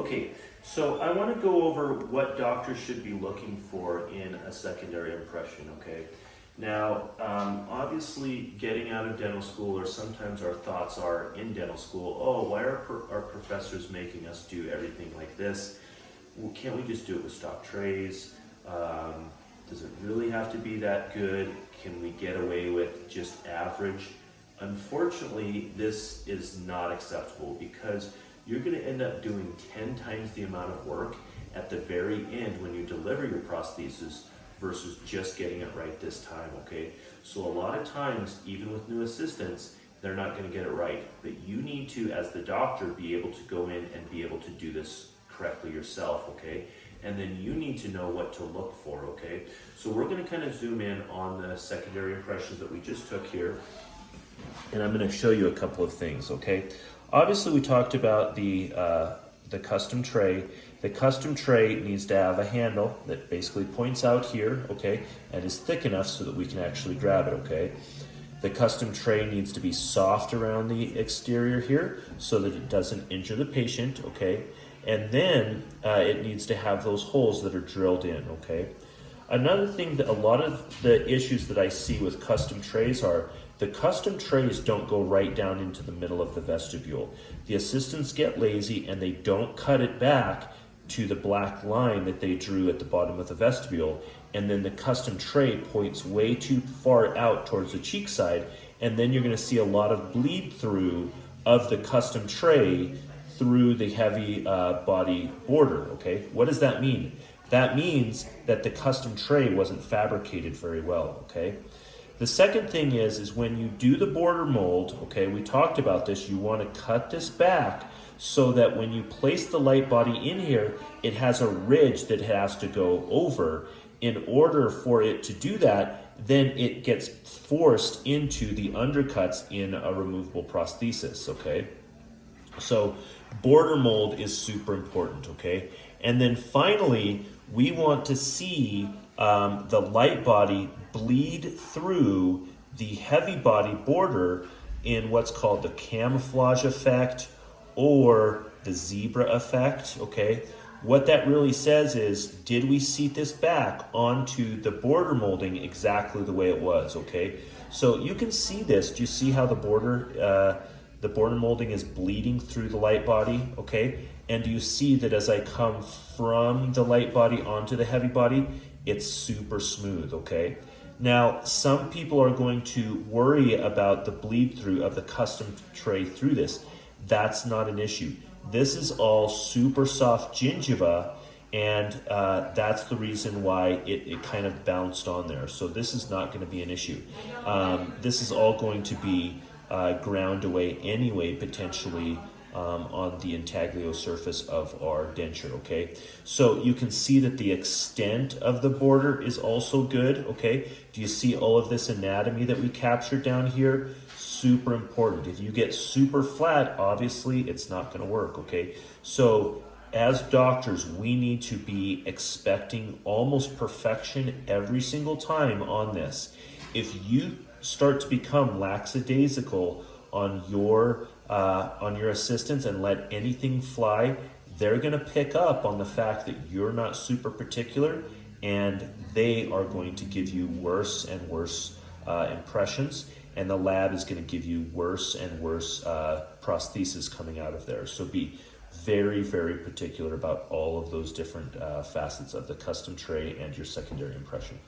Okay, so I want to go over what doctors should be looking for in a secondary impression, okay? Now, obviously getting out of dental school, or sometimes our thoughts are in dental school, oh, why are our professors making us do everything like this? Well, can't we just do it with stock trays? Does it really have to be that good? Can we get away with just average? Unfortunately, this is not acceptable because you're going to end up doing 10 times the amount of work at the very end when you deliver your prosthesis versus just getting it right this time, okay? So a lot of times, even with new assistants, they're not going to get it right. But you need to, as the doctor, be able to go in and be able to do this correctly yourself, okay? And then you need to know what to look for, okay? So we're going to kind of zoom in on the secondary impressions that we just took here. And I'm going to show you a couple of things, okay? Obviously, we talked about the custom tray. The custom tray needs to have a handle that basically points out here, okay, and is thick enough so that we can actually grab it, okay? The custom tray needs to be soft around the exterior here so that it doesn't injure the patient, okay? And then it needs to have those holes that are drilled in, okay? Another thing that a lot of the issues that I see with custom trays are the custom trays don't go right down into the middle of the vestibule. The assistants get lazy and they don't cut it back to the black line that they drew at the bottom of the vestibule, and then the custom tray points way too far out towards the cheek side, and then you're going to see a lot of bleed through of the custom tray through the heavy body border, okay? What does that mean? That means that the custom tray wasn't fabricated very well, okay? The second thing is when you do the border mold, okay, we talked about this, you want to cut this back so that when you place the light body in here, it has a ridge that it has to go over. In order for it to do that, then it gets forced into the undercuts in a removable prosthesis, okay? So border mold is super important, okay? And then finally, we want to see the light body bleed through the heavy body border in what's called the camouflage effect or the zebra effect, okay? What that really says is, did we seat this back onto the border molding exactly the way it was, okay? So you can see this. Do you see how the border molding is bleeding through the light body, okay? And do you see that as I come from the light body onto the heavy body, it's super smooth, okay? Now, some people are going to worry about the bleed through of the custom tray through this. That's not an issue. This is all super soft gingiva, and that's the reason why it kind of bounced on there. So this is not going to be an issue. This is all going to be ground away anyway, potentially, on the intaglio surface of our denture, okay? So you can see that the extent of the border is also good, okay? Do you see all of this anatomy that we captured down here? Super important. If you get super flat, obviously it's not gonna work, okay? So as doctors, we need to be expecting almost perfection every single time on this. If you start to become lackadaisical on your assistants and let anything fly, they're going to pick up on the fact that you're not super particular, and they are going to give you worse and worse impressions, and the lab is going to give you worse and worse prosthesis coming out of there. So be very, very particular about all of those different facets of the custom tray and your secondary impression.